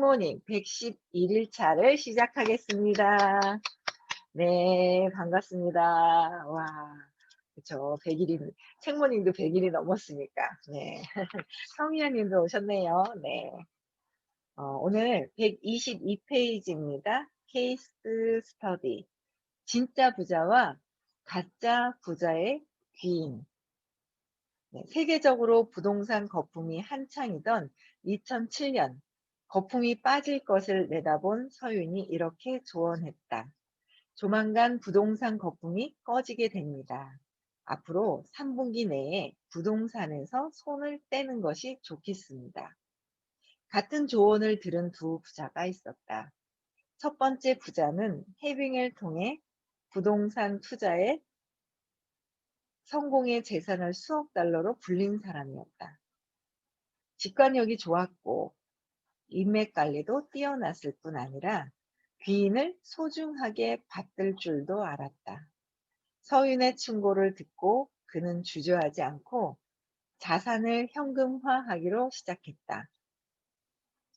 책모닝 111일차를 시작하겠습니다. 네, 반갑습니다. 와, 그쵸. 100일이, 책모닝도 100일이 넘었으니까. 네. 성희아님도 오셨네요. 네. 오늘 122페이지입니다. 케이스 스터디. 진짜 부자와 가짜 부자의 귀인. 네, 세계적으로 부동산 거품이 한창이던 2007년, 거품이 빠질 것을 내다본 서윤이 이렇게 조언했다. 조만간 부동산 거품이 꺼지게 됩니다. 앞으로 3분기 내에 부동산에서 손을 떼는 것이 좋겠습니다. 같은 조언을 들은 두 부자가 있었다. 첫 번째 부자는 해빙을 통해 부동산 투자에 성공의 재산을 수억 달러로 불린 사람이었다. 직관력이 좋았고 인맥 관리도 뛰어났을 뿐 아니라 귀인을 소중하게 받들 줄도 알았다. 서윤의 충고를 듣고 그는 주저하지 않고 자산을 현금화하기로 시작했다.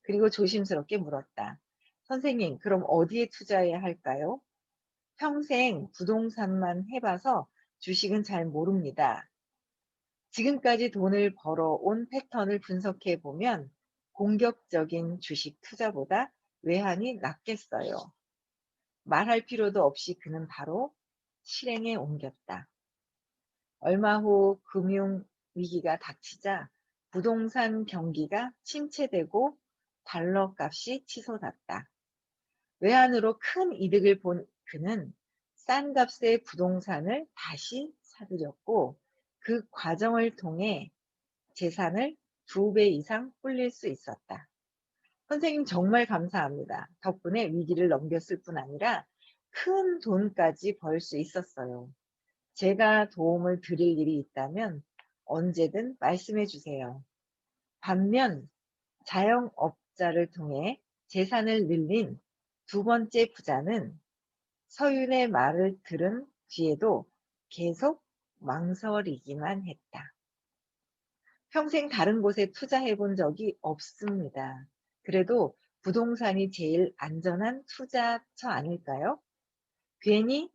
그리고 조심스럽게 물었다. 선생님, 그럼 어디에 투자해야 할까요? 평생 부동산만 해봐서 주식은 잘 모릅니다. 지금까지 돈을 벌어온 패턴을 분석해 보면 공격적인 주식 투자보다 외환이 낫겠어요. 말할 필요도 없이 그는 바로 실행에 옮겼다. 얼마 후 금융 위기가 닥치자 부동산 경기가 침체되고 달러 값이 치솟았다. 외환으로 큰 이득을 본 그는 싼 값의 부동산을 다시 사들였고 그 과정을 통해 재산을 2배 이상 불릴 수 있었다. 선생님 정말 감사합니다. 덕분에 위기를 넘겼을 뿐 아니라 큰 돈까지 벌 수 있었어요. 제가 도움을 드릴 일이 있다면 언제든 말씀해 주세요. 반면 자영업자를 통해 재산을 늘린 두 번째 부자는 서윤의 말을 들은 뒤에도 계속 망설이기만 했다. 평생 다른 곳에 투자해 본 적이 없습니다. 그래도 부동산이 제일 안전한 투자처 아닐까요? 괜히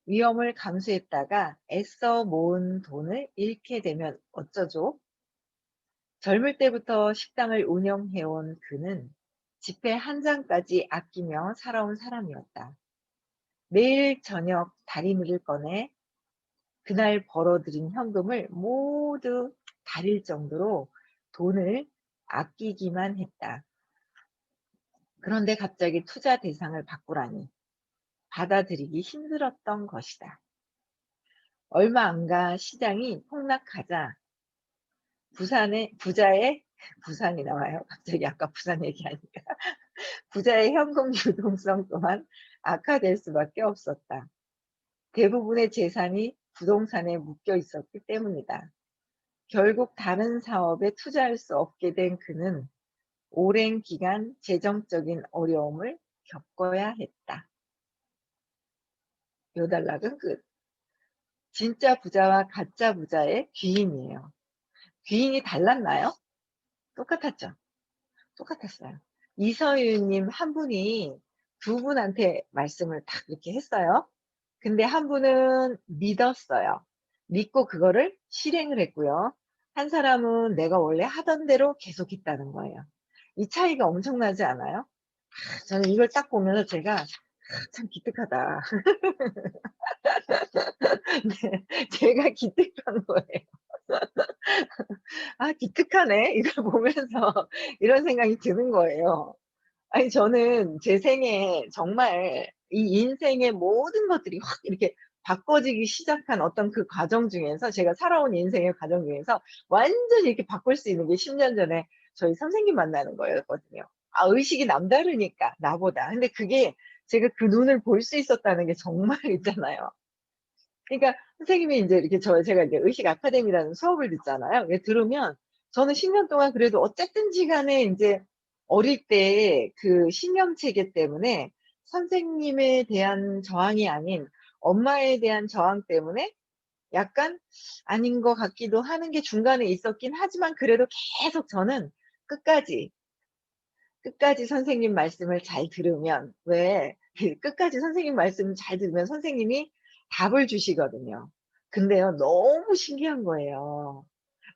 위험을 감수했다가 애써 모은 돈을 잃게 되면 어쩌죠? 젊을 때부터 식당을 운영해온 그는 지폐 한 장까지 아끼며 살아온 사람이었다. 매일 저녁 다리미를 꺼내 그날 벌어들인 현금을 모두 다릴 정도로 돈을 아끼기만 했다. 그런데 갑자기 투자 대상을 바꾸라니 받아들이기 힘들었던 것이다. 얼마 안 가 시장이 폭락하자 부산이 나와요. 갑자기 아까 부산 얘기하니까. 부자의 현금 유동성 또한 악화될 수밖에 없었다. 대부분의 재산이 부동산에 묶여 있었기 때문이다. 결국 다른 사업에 투자할 수 없게 된 그는 오랜 기간 재정적인 어려움을 겪어야 했다. 요 단락은 끝. 진짜 부자와 가짜 부자의 귀인이에요. 귀인이 달랐나요? 똑같았죠. 똑같았어요. 이서윤님 한 분이 두 분한테 말씀을 딱 이렇게 했어요. 근데 한 분은 믿었어요. 믿고 그거를 실행을 했고요. 한 사람은 내가 원래 하던 대로 계속 했다는 거예요. 이 차이가 엄청나지 않아요? 저는 이걸 딱 보면서 제가 참 기특하다. 네, 제가 기특한 거예요. 아, 기특하네. 이걸 보면서 이런 생각이 드는 거예요. 아니, 저는 제 생에 정말 이 인생의 모든 것들이 확 이렇게 바꿔지기 시작한 어떤 그 과정 중에서 제가 살아온 인생의 과정 중에서 완전히 이렇게 바꿀 수 있는 게 10년 전에 저희 선생님 만나는 거였거든요. 아, 의식이 남다르니까, 나보다. 근데 그게 제가 그 눈을 볼 수 있었다는 게 정말 있잖아요. 그러니까 선생님이 이제 이렇게 제가 이제 의식 아카데미라는 수업을 듣잖아요. 이게 들으면 저는 10년 동안 그래도 어쨌든지 간에 이제 어릴 때 그 신념 체계 때문에 선생님에 대한 저항이 아닌 엄마에 대한 저항 때문에 약간 아닌 것 같기도 하는 게 중간에 있었긴 하지만 그래도 계속 저는 끝까지 끝까지 선생님 말씀을 잘 들으면 왜 그 끝까지 선생님 말씀을 잘 들으면 선생님이 답을 주시거든요. 근데요, 너무 신기한 거예요.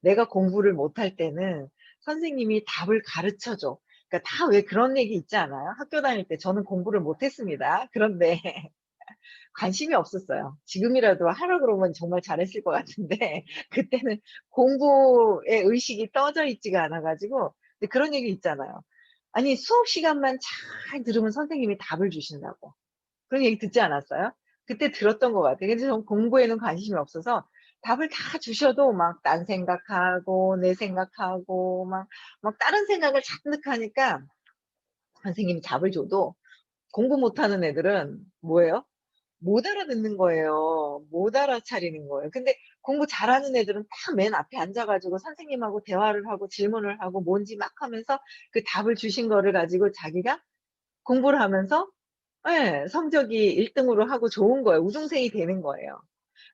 내가 공부를 못할 때는 선생님이 답을 가르쳐 줘. 그러니까 다 왜 그런 얘기 있지 않아요? 학교 다닐 때 저는 공부를 못했습니다. 그런데 관심이 없었어요. 지금이라도 하라 그러면 정말 잘했을 것 같은데 그때는 공부의 의식이 떠져 있지가 않아 가지고. 근데 그런 얘기 있잖아요. 아니 수업 시간만 잘 들으면 선생님이 답을 주신다고. 그런 얘기 듣지 않았어요? 그때 들었던 것 같아요. 근데 저는 공부에는 관심이 없어서 답을 다 주셔도 막 딴 생각하고 내 생각하고 막 다른 생각을 잔뜩 하니까 선생님이 답을 줘도 공부 못하는 애들은 뭐예요? 못 알아듣는 거예요. 못 알아차리는 거예요. 근데 공부 잘하는 애들은 딱 맨 앞에 앉아 가지고 선생님하고 대화를 하고 질문을 하고 뭔지 막 하면서 그 답을 주신 거를 가지고 자기가 공부를 하면서 예 성적이 1 등으로 하고 좋은 거예요. 우등생이 되는 거예요.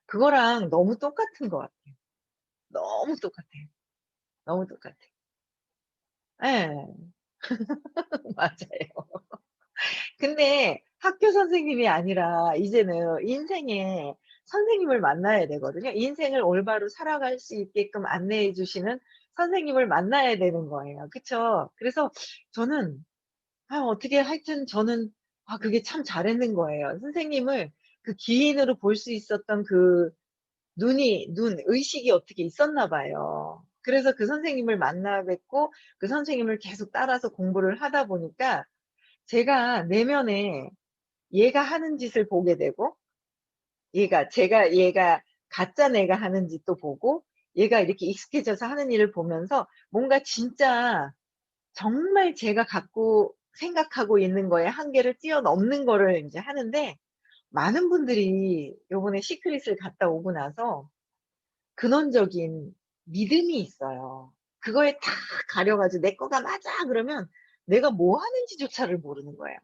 그거랑 너무 똑같은 것 같아요. 너무 똑같아요. 너무 똑같아요. 예. 맞아요. 근데 학교 선생님이 아니라 이제는 인생에 선생님을 만나야 되거든요. 인생을 올바로 살아갈 수 있게끔 안내해 주시는 선생님을 만나야 되는 거예요. 그쵸? 그래서 저는 어떻게 하여튼 저는 그게 참 잘했는 거예요. 선생님을 그 기인으로 볼 수 있었던 그 의식이 어떻게 있었나 봐요. 그래서 그 선생님을 만나 뵙고 그 선생님을 계속 따라서 공부를 하다 보니까 제가 내면에 얘가 하는 짓을 보게 되고 얘가 가짜 내가 하는 짓도 보고 얘가 이렇게 익숙해져서 하는 일을 보면서 뭔가 진짜 정말 제가 갖고 생각하고 있는 거에 한계를 뛰어넘는 거를 인제 하는데 많은 분들이 요번에 시크릿을 갔다 오고 나서 근원적인 믿음이 있어요. 그거에 다 가려 가지고 "내 거가 맞아." 그러면 내가 뭐 하는지조차를 모르는 거예요.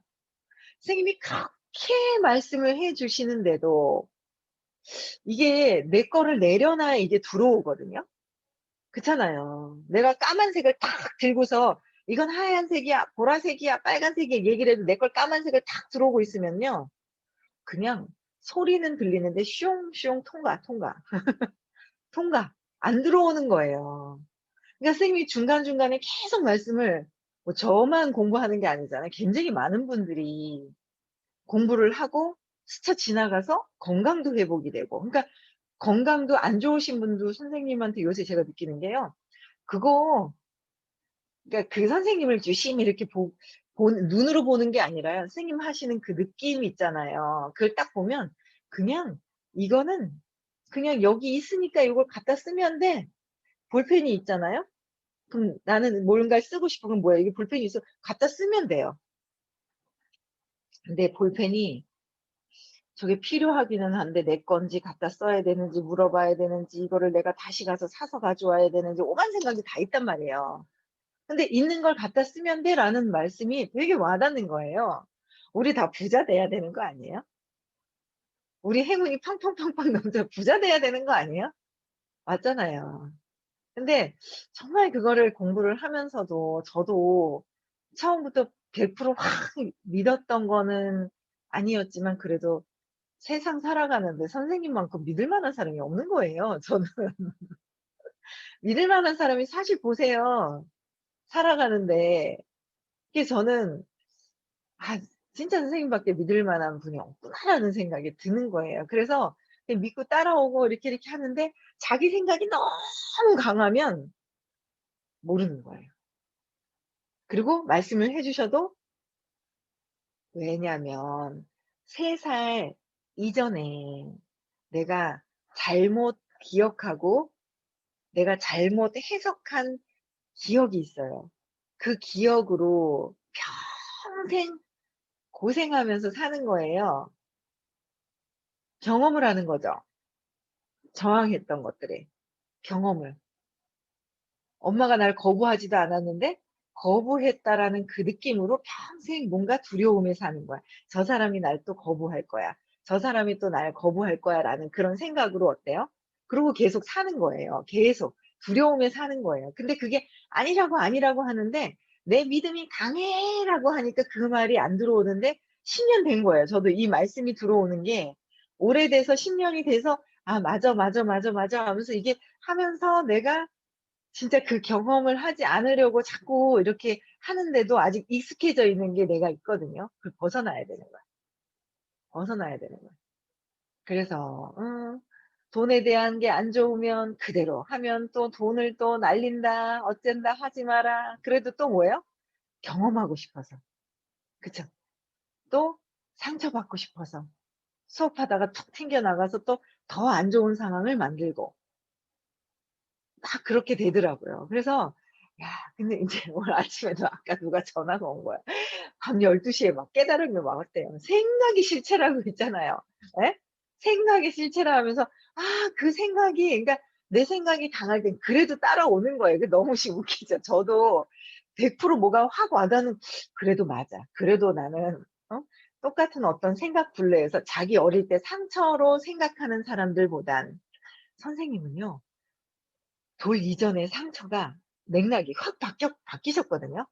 선생님이 그렇게 말씀을 해 주시는데도 이게 내 거를 내려놔야 이게 들어오거든요. 그렇잖아요. 내가 까만색을 탁 들고서 "이건 하얀색이야. 보라색이야. 빨간색이야." 얘기를 해도 내 걸 까만색을 탁 들어오고 있으면요. 그냥 소리는 들리는데 슝슝 통과, 통과, 통과. 안 들어오는 거예요. 그러니까 선생님이 중간중간에 계속 말씀을 뭐 저만 공부하는 게 아니잖아요. 굉장히 많은 분들이 공부를 하고 스쳐 지나가서 건강도 회복이 되고 그러니까 건강도 안 좋으신 분도 선생님한테 요새 제가 느끼는 게요. 그거 그러니까 그 선생님을 유심히 이렇게 눈으로 보는 게 아니라요. 선생님 하시는 그 느낌이 있잖아요. 그걸 딱 보면 그냥 이거는 그냥 여기 있으니까 이걸 갖다 쓰면 돼. 볼펜이 있잖아요. 그럼 나는 뭔가를 쓰고 싶어. 그럼 뭐야? 이게 볼펜이 있어. 갖다 쓰면 돼요. 근데 볼펜이 저게 필요하기는 한데 내 건지 갖다 써야 되는지 물어봐야 되는지 이거를 내가 다시 가서 사서 가져와야 되는지 오만 생각이 다 있단 말이에요. 근데 "있는 걸 갖다 쓰면 돼."라는 말씀이 되게 와 닿는 거예요. 우리 다 부자 돼야 되는 거 아니에요? 우리 행운이 팡팡팡팡 넘쳐 부자 돼야 되는 거 아니에요? 맞잖아요. 근데 정말 그거를 공부를 하면서도 저도 처음부터 100%확 믿었던 거는 아니었지만 그래도 세상 살아가는데 선생님만큼 믿을 만한 사람이 없는 거예요 저는. 믿을 만한 사람이 사실 보세요. 살아가는데 이게 저는 '아 진짜 선생님밖에 믿을 만한 분이 없구나.'라는 생각이 드는 거예요. 그래서 그냥 믿고 따라오고 이렇게 하는데 자기 생각이 너무 강하면 모르는 거예요. 그리고 말씀을 해 주셔도 왜냐면 3살 이전에 내가 잘못 기억하고 내가 잘못 해석한 기억이 있어요. 그 기억으로 평생 고생하면서 사는 거예요. 경험을 하는 거죠. 저항했던 것들에 경험을. 엄마가 날 거부하지도 않았는데 거부했다라는 그 느낌으로 평생 뭔가 두려움에 사는 거야. '저 사람이 날 또 거부할 거야. 저 사람이 또 날 거부할 거야.'라는 그런 생각으로 어때요? 그러고 계속 사는 거예요. 계속 두려움에 사는 거예요. 근데 그게 아니라고, 아니라고 하는데 "내 믿음이 강해."라고 하니까 그 말이 안 들어오는데 10년 된 거예요. 저도 이 말씀이 들어오는 게 오래돼서 10 년이 돼서 '아 맞아, 맞아, 맞아, 맞아.' 하면서 이게 하면서 내가 진짜 그 경험을 하지 않으려고 자꾸 이렇게 하는데도 아직 익숙해져 있는 게 내가 있거든요. 그걸 벗어나야 되는 거야. 벗어나야 되는 거야. 그래서 돈에 대한 게 안 좋으면 그대로 하면 또 돈을 또 날린다 어쩐다 하지 마라. 그래도 또 뭐예요? 경험하고 싶어서. 그쵸? 또 상처받고 싶어서 수업하다가 툭 튕겨 나가서 또 더 안 좋은 상황을 만들고 막 그렇게 되더라고요. 그래서 야 근데 인제 오늘 아침에도 아까 누가 전화가 온 거야. 밤 12 시에 막 깨달음이 막 왔대요. 생각이 실체라고 있잖아요. 예? 생각이 실체라 하면서 그 생각이 그러니까 내 생각이 강할 땐 그래도 따라오는 거예요. 그게 너무 웃기죠. 저도 100% 뭐가 확 와닿는 '그래도 맞아. 그래도 나는' 똑같은 어떤 생각 굴레에서 자기 어릴 때 상처로 생각하는 사람들보단 선생님은요. 돌 이전의 상처가 맥락이 확 바뀌셨거든요.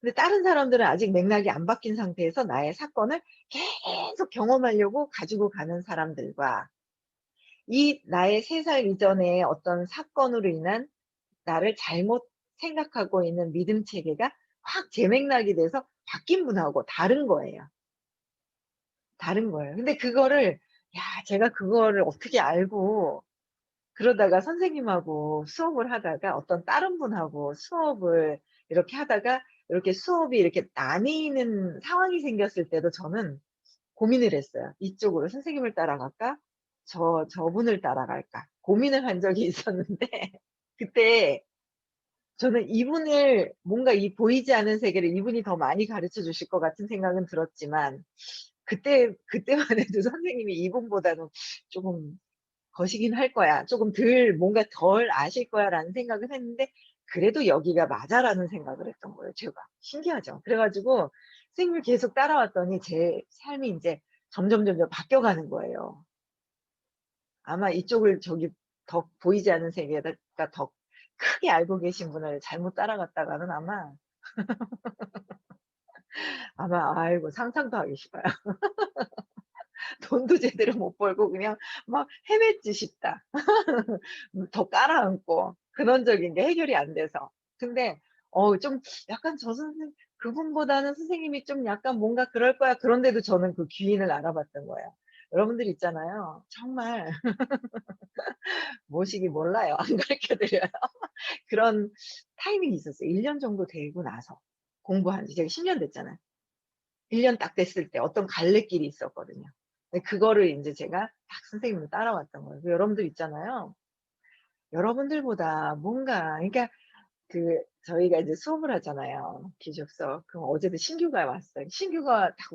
근데 다른 사람들은 아직 맥락이 안 바뀐 상태에서 나의 사건을 계속 경험하려고 가지고 가는 사람들과 이 나의 3살 이전의 어떤 사건으로 인한 나를 잘못 생각하고 있는 믿음 체계가 확 재맥락이 돼서 바뀐 분하고 다른 거예요. 다른 거예요. 근데 그거를 제가 그거를 어떻게 알고 그러다가 선생님하고 수업을 하다가 어떤 다른 분하고 수업을 이렇게 하다가 이렇게 수업이 이렇게 나뉘는 상황이 생겼을 때도 저는 고민을 했어요. '이쪽으로 선생님을 따라갈까? 저분을 따라갈까?' 고민을 한 적이 있었는데 그때 저는 이분을 뭔가 이 보이지 않는 세계를 이분이 더 많이 가르쳐 주실 것 같은 생각은 들었지만 그때만 해도 선생님이 '이분보다는 쪼금 거시긴 할 거야. 쪼금 덜 뭔가 덜 아실 거야.'라는 생각을 했는데 그래도 '여기가 맞아.'라는 생각을 했던 거예요 제가. 신기하죠. 그래 가지고 선생님을 계속 따라왔더니 제 삶이 인제 점점 바뀌어가는 거예요. 아마 이쪽을 저기 더 보이지 않는 세계에다가 더 크게 알고 계신 분을 잘못 따라갔다가는 아마 아이고 상상도 하기 싫어요. 돈도 제대로 못 벌고 그냥 막 헤맸지 싶다. 더 깔아앉고 근원적인 게 해결이 안 돼서. 근데 좀 약간 저 선생 그분보다는 선생님이 좀 약간 뭔가 그럴 거야. 그런데도 저는 그 귀인을 알아봤던 거예요. 여러분들 있잖아요. 정말 뭐시기 몰라요. 안 가르쳐 드려요. 그런 타이밍이 있었어요. 1년 정도 되고 나서 공부한 지 제가 10년 됐잖아요. 1년 딱 됐을 때 어떤 갈래길이 있었거든요. 근데 그거를 인제 제가 딱 선생님을 따라왔던 거예요. 그 여러분들 있잖아요. 여러분들보다 뭔가 그러니까 저희가 이제 수업을 하잖아요, 기숙서. 그럼 어제도 신규가 왔어요. 신규가 딱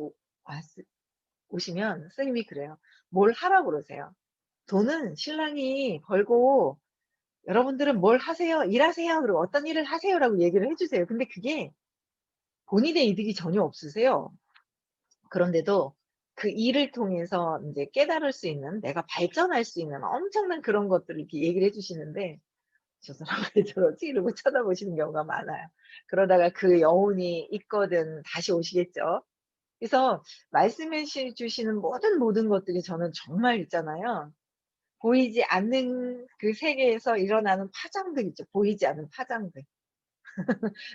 오시면 선생님이 그래요. 뭘 하라고 그러세요. "돈은 신랑이 벌고 여러분들은 뭘 하세요. 일하세요. 그리고 어떤 일을 하세요."라고 얘기를 해 주세요. 근데 그게 본인의 이득이 전혀 없으세요. 그런데도 그 일을 통해서 인제 깨달을 수 있는 내가 발전할 수 있는 엄청난 그런 것들을 이렇게 얘기를 해 주시는데 저 사람 왜 저러지? 이러고 쳐다보시는 경우가 많아요. 그러다가 그 여운이 있거든 다시 오시겠죠. 그래서 말씀해 주시는 모든 것들이 저는 정말 있잖아요. 보이지 않는 그 세계에서 일어나는 파장들 있죠. 보이지 않는 파장들.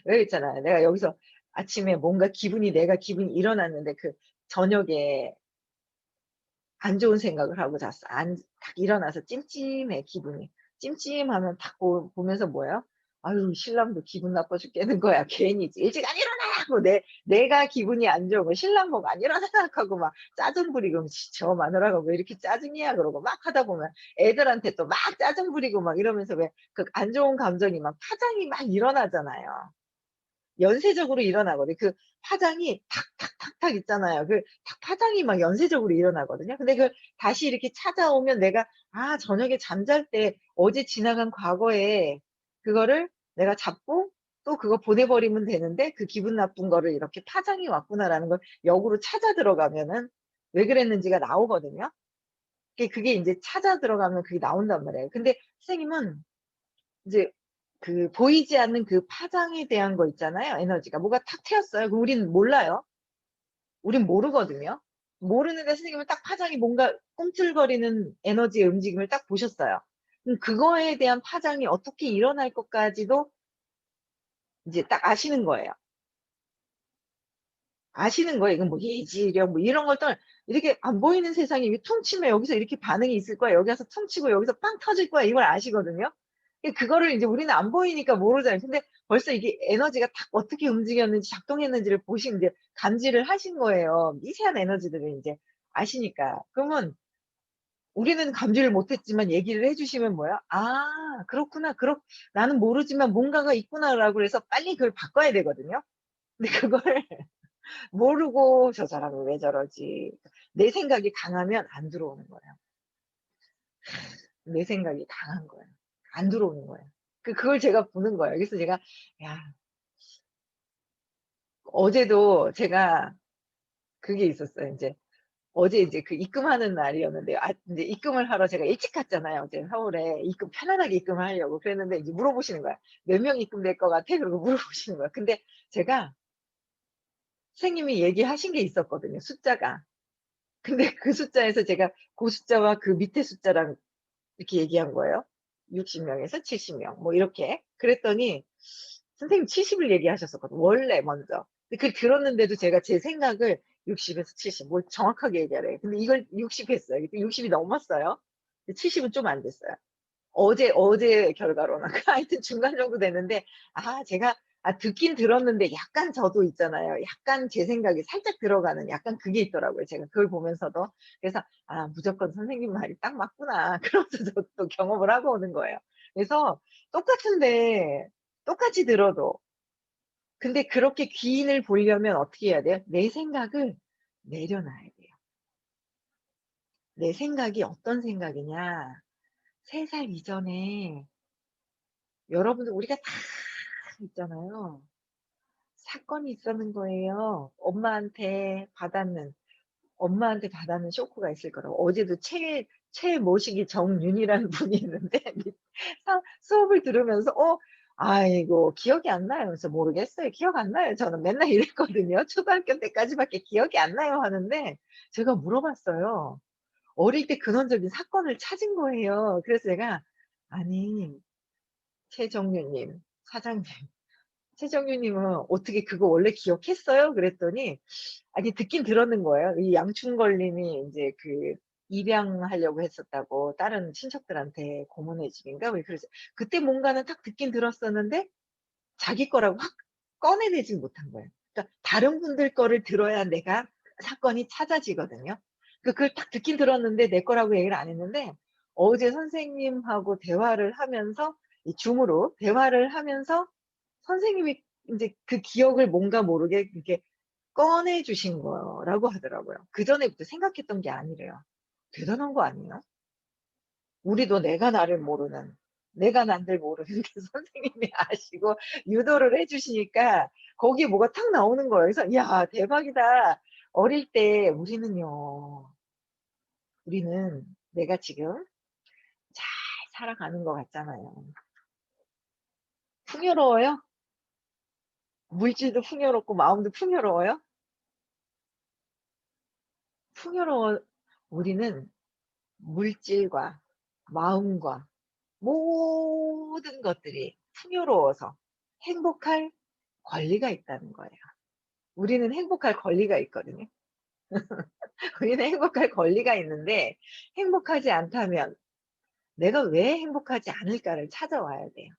왜 있잖아요. 내가 여기서 아침에 뭔가 내가 기분이 일어났는데 저녁에 안 좋은 생각을 하고 잤어. 딱 일어나서 찜찜해 기분이. 찜찜하면 딱 보면서 뭐예요? '아유 신랑도 기분 나빠 죽겠는 거야. 괜히지. 일찍 안 일어나!' 하고 내가 기분이 안 좋으면 신랑 보고 "안 일어나!" 하고 막 짜증 부리고 '저 마누라가 왜 이렇게 짜증이야.' 그러고 막 하다 보면 애들한테 또 막 짜증 부리고 막 이러면서 왜 그 안 좋은 감정이 막 파장이 막 일어나잖아요. 연쇄적으로 일어나거든요. 그 파장이 탁탁탁탁 있잖아요. 탁 파장이 막 연쇄적으로 일어나거든요. 근데 다시 이렇게 찾아오면 내가 저녁에 잠잘 때 어제 지나간 과거에 그거를 내가 잡고 또 그거 보내 버리면 되는데 그 기분 나쁜 거를 이렇게 '파장이 왔구나.'라는 걸 역으로 찾아 들어가면은 왜 그랬는지가 나오거든요. 그게 인제 찾아 들어가면 그게 나온단 말이에요. 근데 선생님은 인제 그 보이지 않는 그 파장에 대한 거 있잖아요, 에너지가. 뭐가 탁 튀었어요. 그럼 우리는 몰라요. 우린 모르거든요. 모르는데 선생님은 딱 파장이 뭔가 꿈틀거리는 에너지의 움직임을 딱 보셨어요. 그럼 그거에 대한 파장이 어떻게 일어날 것까지도 이제 딱 아시는 거예요. 아시는 거예요. 이건 뭐 예지력 뭐 이런 걸 떠나 이렇게 안 보이는 세상에 퉁 치면 여기서 이렇게 반응이 있을 거야. 여기 가서 퉁 치고 여기서 빵 터질 거야. 이걸 아시거든요. 그거를 이제 우리는 안 보이니까 모르잖아요. 근데 벌써 이게 에너지가 딱 어떻게 움직였는지 작동했는지를 보신 이제 감지를 하신 거예요. 미세한 에너지들을 이제 아시니까. 그러면 우리는 감지를 못했지만 얘기를 해주시면 뭐야? 아, 그렇구나. 나는 모르지만 뭔가가 있구나라고 해서 빨리 그걸 바꿔야 되거든요. 근데 그걸 모르고 저 사람은 왜 저러지? 내 생각이 강하면 안 들어오는 거예요. 내 생각이 강한 거예요. 안 들어오는 거예요. 그걸 제가 보는 거예요. 그래서 제가, 야, 어제도 제가 그게 있었어요. 이제 어제 이제 그 입금하는 날이었는데, 이제 입금을 하러 제가 일찍 갔잖아요. 어제 서울에 편안하게 입금을 하려고. 그랬는데 이제 물어보시는 거야. 몇 명 입금될 것 같아? 그러고 물어보시는 거야. 근데 제가 선생님이 얘기하신 게 있었거든요. 숫자가. 근데 그 숫자에서 제가 그 숫자와 그 밑에 숫자랑 이렇게 얘기한 거예요. 60명에서 70명. 뭐 이렇게. 그랬더니 선생님 70을 얘기하셨었거든. 원래 먼저. 근데 그걸 들었는데도 제가 제 생각을 60에서 70, 뭐 정확하게 얘기하래요. 근데 이걸 60 했어요. 60이 넘었어요. 70은 좀 안 됐어요. 어제 결과로는. 하여튼 중간 정도 됐는데, 제가, 듣긴 들었는데 약간 저도 있잖아요. 약간 제 생각이 살짝 들어가는 약간 그게 있더라고요. 제가 그걸 보면서도. 그래서, 무조건 선생님 말이 딱 맞구나. 그러면서 저도 또 경험을 하고 오는 거예요. 그래서 똑같은데, 똑같이 들어도. 근데 그렇게 기인을 보려면 어떻게 해야 돼요? 내 생각을 내려놔야 돼요. 내 생각이 어떤 생각이냐. 3살 이전에 여러분들 우리가 다 있잖아요. 사건이 있었는 거예요. 엄마한테 받았는 쇼크가 있을 거라고. 어제도 최모시기 정윤이라는 분이 있는데, 수업을 들으면서, 아이고, 기억이 안 나요. 그래서 모르겠어요. 기억 안 나요. 저는 맨날 이랬거든요. 초등학교 때까지밖에 기억이 안 나요. 하는데, 제가 물어봤어요. 어릴 때 근원적인 사건을 찾은 거예요. 그래서 제가, 아니, 최정윤님, 사장님, 최정윤님은 어떻게 그거 원래 기억했어요? 그랬더니, 아니, 듣긴 들었는 거예요. 이 양춘걸님이 이제 그 입양하려고 했었다고, 다른 친척들한테 고모네 집인가? 왜 그래서, 그때 뭔가는 딱 듣긴 들었었는데, 자기 거라고 확 꺼내내지 못한 거예요. 그러니까 다른 분들 거를 들어야 내가 사건이 찾아지거든요. 그걸 딱 듣긴 들었는데 내 거라고 얘기를 안 했는데, 어제 선생님하고 대화를 하면서, 이 줌으로 대화를 하면서 선생님이 이제 그 기억을 뭔가 모르게 이렇게 꺼내 주신 거라고 하더라고요. 그전에부터 생각했던 게 아니래요. 대단한 거 아니에요? 우리도 내가 남들 모르는데 선생님이 아시고 유도를 해 주시니까 거기에 뭐가 탁 나오는 거예요. 그래서 야, 대박이다. 어릴 때 우리는 내가 지금 잘 살아가는 것 같잖아요. 풍요로워요? 물질도 풍요롭고 마음도 풍요로워요? 풍요로워. 우리는 물질과 마음과 모든 것들이 풍요로워서 행복할 권리가 있다는 거예요. 우리는 행복할 권리가 있거든요. 우리는 행복할 권리가 있는데 행복하지 않다면 내가 왜 행복하지 않을까를 찾아와야 돼요.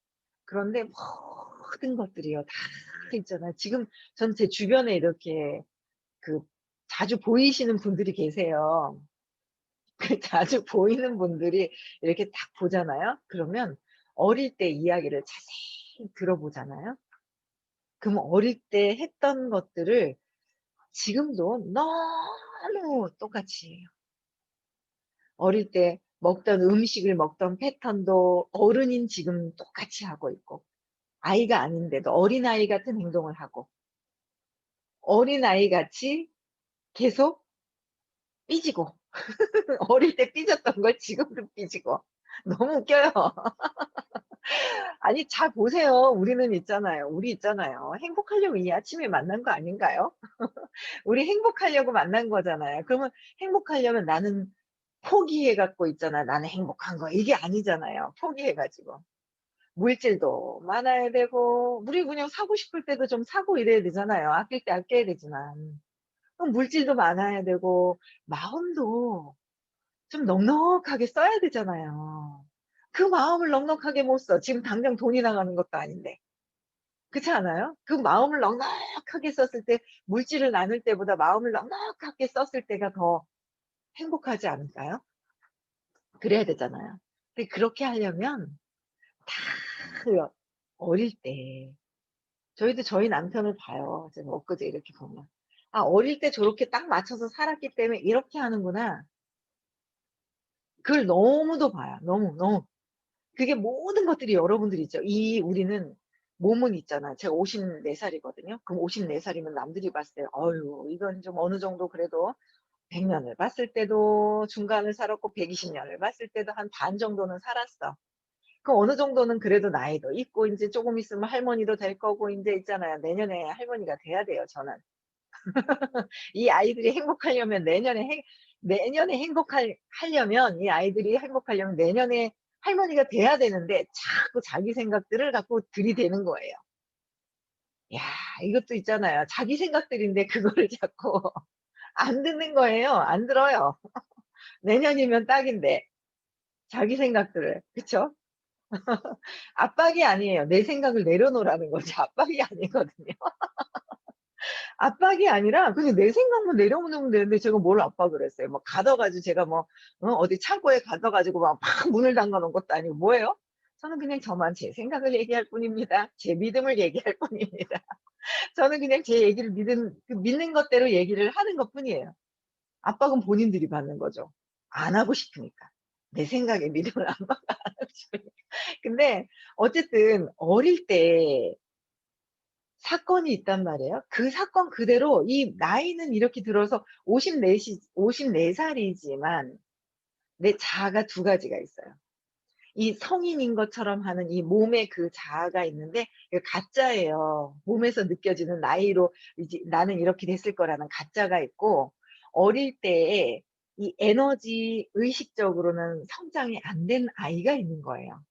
그런데 모든 것들이요, 다 있잖아요. 지금 전 제 주변에 이렇게 그 자주 보이시는 분들이 계세요. 그 자주 보이는 분들이 이렇게 딱 보잖아요. 그러면 어릴 때 이야기를 자세히 들어보잖아요. 그럼 어릴 때 했던 것들을 지금도 너무 똑같이 해요. 어릴 때 먹던 음식을 먹던 패턴도 어른인 지금 똑같이 하고 있고, 아이가 아닌데도 어린아이 같은 행동을 하고, 어린아이 같이 계속 삐지고, 어릴 때 삐졌던 걸 지금도 삐지고. 너무 웃겨요. 아니 잘 보세요. 우리는 있잖아요. 우리 있잖아요. 행복하려고 이 아침에 만난 거 아닌가요? 우리 행복하려고 만난 거잖아요. 그러면 행복하려면 나는 포기해 갖고 있잖아. '나는 행복한 거.' 이게 아니잖아요. 포기해 가지고. 물질도 많아야 되고 우리 그냥 사고 싶을 때도 좀 사고 이래야 되잖아요. 아낄 때 아껴야 되지만. 그럼 물질도 많아야 되고 마음도 좀 넉넉하게 써야 되잖아요. 그 마음을 넉넉하게 못 써. 지금 당장 돈이 나가는 것도 아닌데. 그렇지 않아요? 그 마음을 넉넉하게 썼을 때 물질을 나눌 때보다 마음을 넉넉하게 썼을 때가 더 행복하지 않을까요? 그래야 되잖아요. 근데 그렇게 하려면 다 그 어릴 때 저희도 저희 남편을 봐요. 제가 엊그제 이렇게 보면. '아 어릴 때 저렇게 딱 맞춰서 살았기 때문에 이렇게 하는구나.' 그걸 너무도 봐요. 너무, 너무. 그게 모든 것들이 여러분들이 있죠. 이 우리는 몸은 있잖아요. 제가 54 살이거든요. 그럼 54 살이면 남들이 봤을 때 '어유 이건 좀 어느 정도 그래도 100 년을 봤을 때도 중간을 살았고 120 년을 봤을 때도 한 반 정도는 살았어.' 그 어느 정도는 그래도 나이도 있고 인제 쪼금 있으면 할머니도 될 거고 인제 있잖아요. 내년에 할머니가 돼야 돼요 저는. 이 아이들이 행복하려면 내년에 하려면 이 아이들이 행복하려면 내년에 할머니가 돼야 되는데 자꾸 자기 생각들을 갖고 들이대는 거예요. 야 이것도 있잖아요. 자기 생각들인데 그거를 자꾸 안 듣는 거예요. 안 들어요. 내년이면 딱인데 자기 생각들을. 그쵸? 압박이 아니에요. 내 생각을 내려놓으라는 거지 압박이 아니거든요. 압박이 아니라 그냥 내 생각만 내려놓으면 되는데 제가 뭘 압박을 했어요. 뭐 가둬 가지고 제가 뭐 어디 창고에 가둬 가지고 막 문을 잠가 놓은 것도 아니고 뭐예요? 저는 그냥 저만 제 생각을 얘기할 뿐입니다. 제 믿음을 얘기할 뿐입니다. 저는 그냥 제 얘기를 믿는 것대로 얘기를 하는 것뿐이에요. 압박은 본인들이 받는 거죠. 안 하고 싶으니까. 내 생각에 믿음을 안 받고 안 하고 싶으니까. 근데 어쨌든 어릴 때 사건이 있단 말이에요. 그 사건 그대로 이 나이는 이렇게 들어서 54 살이지만 내 자아가 두 가지가 있어요. 이 성인인 것처럼 하는 이 몸의 그 자아가 있는데 그 가짜예요. 몸에서 느껴지는 나이로 이제 '나는 이렇게 됐을 거'라는 가짜가 있고 어릴 때에 이 에너지 의식적으로는 성장이 안 된 아이가 있는 거예요.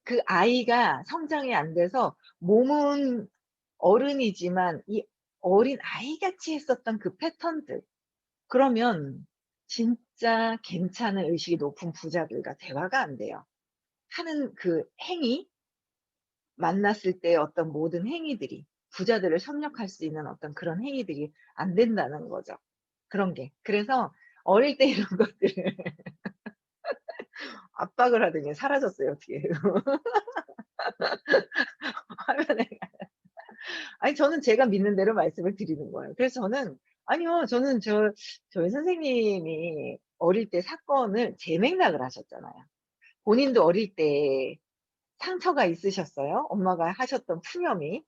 그 아이가 성장이 안 돼서 몸은 어른이지만 이 어린아이같이 했었던 그 패턴들 그러면 진짜 괜찮은 의식이 높은 부자들과 대화가 안 돼요. 하는 그 행위, 만났을 때 어떤 모든 행위들이 부자들을 협력할 수 있는 어떤 그런 행위들이 안 된다는 거죠. 그런 게. 그래서 어릴 때 이런 것들을 압박을 하더니 사라졌어요 어떻게. 화면에 아니 저는 제가 믿는 대로 말씀을 드리는 거예요. 그래서 저는 아니요. 저는 저희 선생님이 어릴 때 사건을 제 맥락을 하셨잖아요. 본인도 어릴 때 상처가 있으셨어요. 엄마가 하셨던 푸념이.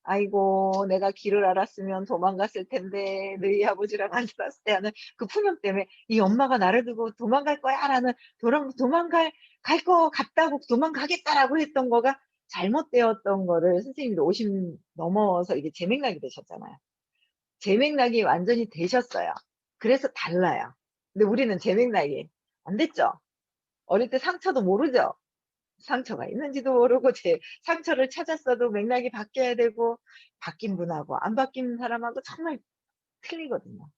"아이고 내가 길을 알았으면 도망갔을 텐데 너희 아버지랑 안 살았을 때." 하는 그 푸념 때문에 '이 엄마가 나를 두고 도망갈 거야.'라는 도망갈 것 같다고 '도망가겠다.'라고 했던 거가 잘못되었던 거를 선생님도 50 넘어서 이게 재맥락이 되셨잖아요. 재맥락이 완전히 되셨어요. 그래서 달라요. 근데 우리는 재맥락이 안 됐죠. 어릴 때 상처도 모르죠. 상처가 있는지도 모르고 제 상처를 찾았어도 맥락이 바뀌어야 되고 바뀐 분하고 안 바뀐 사람하고 정말 틀리거든요.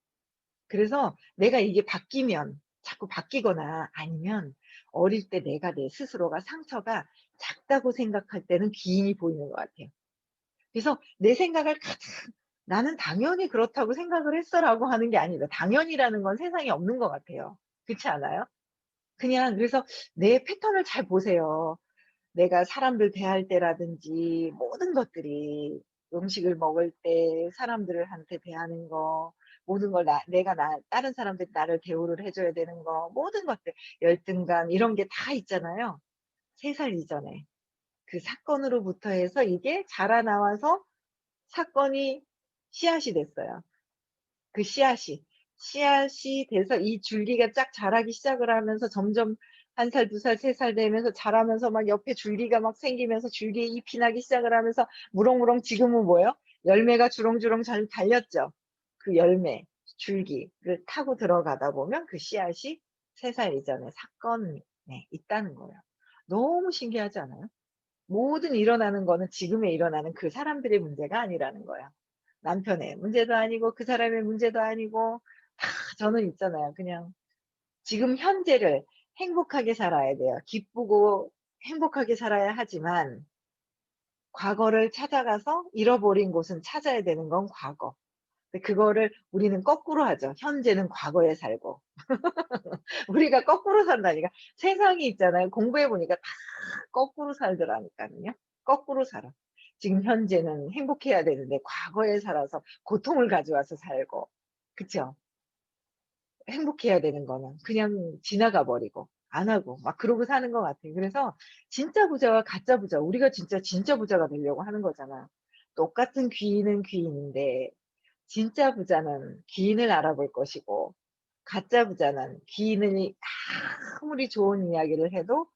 그래서 내가 이게 바뀌면 자꾸 바뀌거나 아니면 어릴 때 내가 내 스스로가 상처가 작다고 생각할 때는 기인이 보이는 것 같아요. 그래서 내 생각을 가장 '나는 당연히 그렇다고 생각을 했어.'라고 하는 게 아니다. 당연이라는 건 세상에 없는 것 같아요. 그렇지 않아요? 그냥 그래서 내 패턴을 잘 보세요. 내가 사람들 대할 때라든지 모든 것들이 음식을 먹을 때 사람들을 한테 대하는 거 모든 걸 내가 다른 사람들이 나를 대우를 해 줘야 되는 거 모든 것들 열등감 이런 게 다 있잖아요. 3살 이전에. 그 사건으로부터 해서 이게 자라나와서 사건이 씨앗이 됐어요. 그 씨앗이. 씨앗이 돼서 이 줄기가 쫙 자라기 시작을 하면서 점점 1 살, 2 살, 3살 되면서 자라면서 막 옆에 줄기가 막 생기면서 줄기에 잎이 나기 시작을 하면서 무렁무렁 지금은 뭐예요? 열매가 주렁주렁 잘 달렸죠. 그 열매, 줄기를 타고 들어가다 보면 그 씨앗이 3살 이전의 사건에 있다는 거예요. 너무 신기하지 않아요? 모든 일어나는 거는 지금에 일어나는 그 사람들의 문제가 아니라는 거예요. 남편의 문제도 아니고 그 사람의 문제도 아니고 다 저는 있잖아요. 그냥 지금 현재를 행복하게 살아야 돼요. 기쁘고 행복하게 살아야 하지만 과거를 찾아가서 잃어버린 곳은 찾아야 되는 건 과거. 근데 그거를 우리는 거꾸로 하죠. 현재는 과거에 살고. 우리가 거꾸로 산다니까. 세상이 있잖아요. 공부해 보니까 다 거꾸로 살더라니까요. 거꾸로 살아. 지금 현재는 행복해야 되는데 과거에 살아서 고통을 가져와서 살고. 그쵸? 행복해야 되는 거는 그냥 지나가 버리고 안 하고 막 그러고 사는 것 같아요. 그래서 진짜 부자와 가짜 부자, 우리가 진짜 부자가 되려고 하는 거잖아. 똑같은 귀인은 귀인인데 진짜 부자는 귀인을 알아볼 것이고 가짜 부자는 귀인이 아무리 좋은 이야기를 해도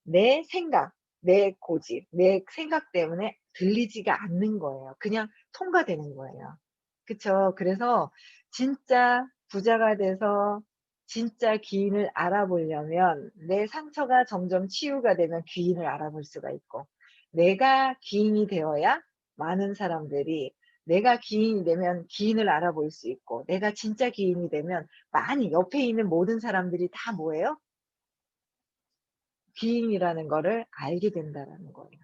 내 생각, 내 고집, 내 생각 때문에 들리지가 않는 거예요. 그냥 통과되는 거예요. 그쵸. 그래서 진짜 부자가 돼서 진짜 귀인을 알아보려면 내 상처가 점점 치유가 되면 귀인을 알아볼 수가 있고, 내가 귀인이 되어야 많은 사람들이, 내가 귀인이 되면 귀인을 알아볼 수 있고, 내가 진짜 귀인이 되면 많이 옆에 있는 모든 사람들이 다 뭐예요? 귀인이라는 거를 알게 된다라는 거예요.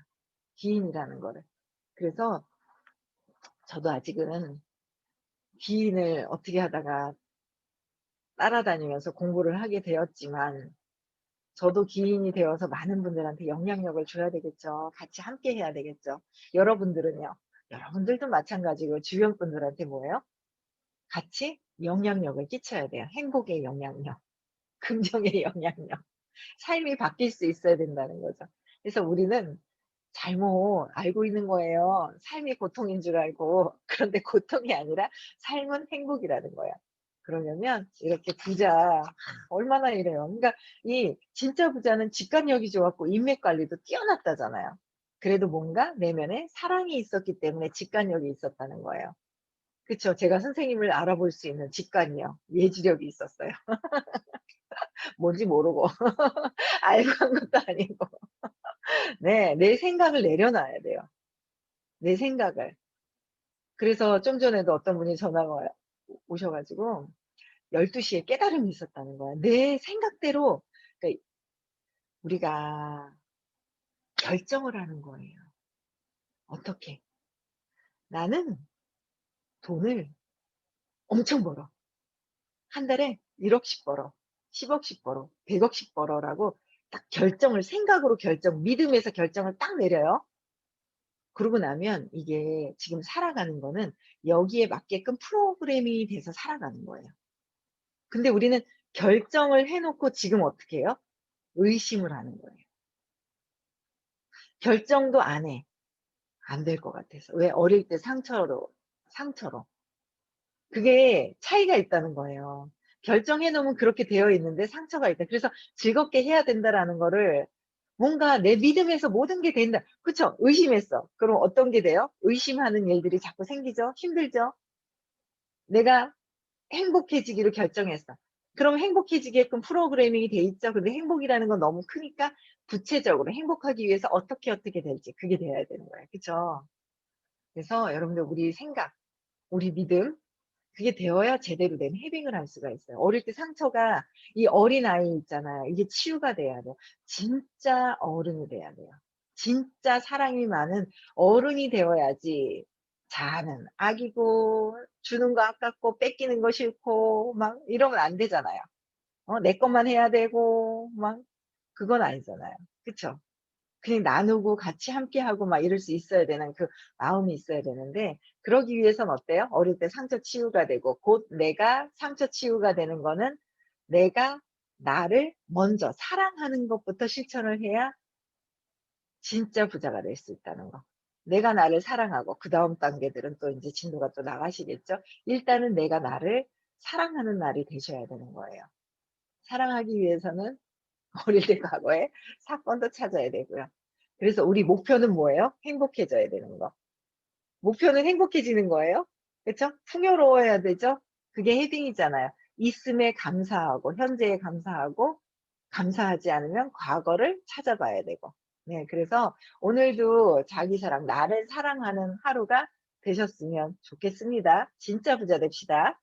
귀인이라는 거를. 그래서 저도 아직은 귀인을 어떻게 하다가 따라다니면서 공부를 하게 되었지만, 저도 기인이 되어서 많은 분들한테 영향력을 줘야 되겠죠. 같이 함께 해야 되겠죠. 여러분들은요? 여러분들도 마찬가지고 주변 분들한테 뭐예요? 같이 영향력을 끼쳐야 돼요. 행복의 영향력, 긍정의 영향력. 삶이 바뀔 수 있어야 된다는 거죠. 그래서 우리는 잘못 알고 있는 거예요. 삶이 고통인 줄 알고. 그런데 고통이 아니라 삶은 행복이라는 거야. 그러려면 이렇게 부자 얼마나 이래요. 그러니까 이 진짜 부자는 직관력이 좋았고 인맥 관리도 뛰어났다잖아요. 그래도 뭔가 내면에 사랑이 있었기 때문에 직관력이 있었다는 거예요. 그쵸. 제가 선생님을 알아볼 수 있는 직관력, 예지력이 있었어요. 뭔지 모르고 알고 한 것도 아니고. 네. 내 생각을 내려놔야 돼요. 내 생각을. 그래서 좀 전에도 어떤 분이 전화가 오셔 가지고 12 시에 깨달음이 있었다는 거야. 내 생각대로, 그러니까 우리가 결정을 하는 거예요. 어떻게? '나는 돈을 엄청 벌어. 한 달에 1 억씩 벌어. 10 억씩 벌어. 100 억씩 벌어.'라고 딱 결정을, 생각으로 결정, 믿음에서 결정을 딱 내려요. 그러고 나면 이게 지금 살아가는 거는 여기에 맞게끔 프로그램이 돼서 살아가는 거예요. 근데 우리는 결정을 해 놓고 지금 어떻게 해요? 의심을 하는 거예요. 결정도 안 해. 안 될 것 같아서. 왜? 어릴 때 상처로. 그게 차이가 있다는 거예요. 결정해 놓으면 그렇게 되어 있는데 상처가 있다. 그래서 '즐겁게 해야 된다.'라는 거를, 뭔가 내 믿음에서 모든 게 된다. 그쵸? 의심했어. 그럼 어떤 게 돼요? 의심하는 일들이 자꾸 생기죠? 힘들죠? 내가 행복해지기로 결정했어. 그럼 행복해지게끔 프로그래밍이 돼 있죠. 근데 행복이라는 건 너무 크니까 구체적으로 행복하기 위해서 어떻게 될지 그게 돼야 되는 거예요. 그죠? 그래서 여러분들 우리 생각, 우리 믿음, 그게 되어야 제대로 된 헤딩을 할 수가 있어요. 어릴 때 상처가, 이 어린아이 있잖아요. 이게 치유가 돼야 돼요. 진짜 어른이 돼야 돼요. 진짜 사랑이 많은 어른이 되어야지. 자아는 아기고 주는 거 아깝고 뺏기는 거 싫고 막 이러면 안 되잖아요. 내 것만 해야 되고 막, 그건 아니잖아요. 그쵸? 그냥 나누고 같이 함께하고 막 이럴 수 있어야 되는 그 마음이 있어야 되는데, 그러기 위해선 어때요? 어릴 때 상처 치유가 되고, 곧 내가 상처 치유가 되는 거는 내가 나를 먼저 사랑하는 것부터 실천을 해야 진짜 부자가 될 수 있다는 거. 내가 나를 사랑하고 그다음 단계들은 또 인제 진도가 또 나가시겠죠. 일단은 내가 나를 사랑하는 날이 되셔야 되는 거예요. 사랑하기 위해서는 어릴 때 과거에 사건도 찾아야 되고요. 그래서 우리 목표는 뭐예요? 행복해져야 되는 거. 목표는 행복해지는 거예요. 그쵸? 풍요로워야 되죠? 그게 헤딩이잖아요. 있음에 감사하고 현재에 감사하고 감사하지 않으면 과거를 찾아봐야 되고. 네, 그래서 오늘도 자기 사랑, 나를 사랑하는 하루가 되셨으면 좋겠습니다. 진짜 부자 됩시다.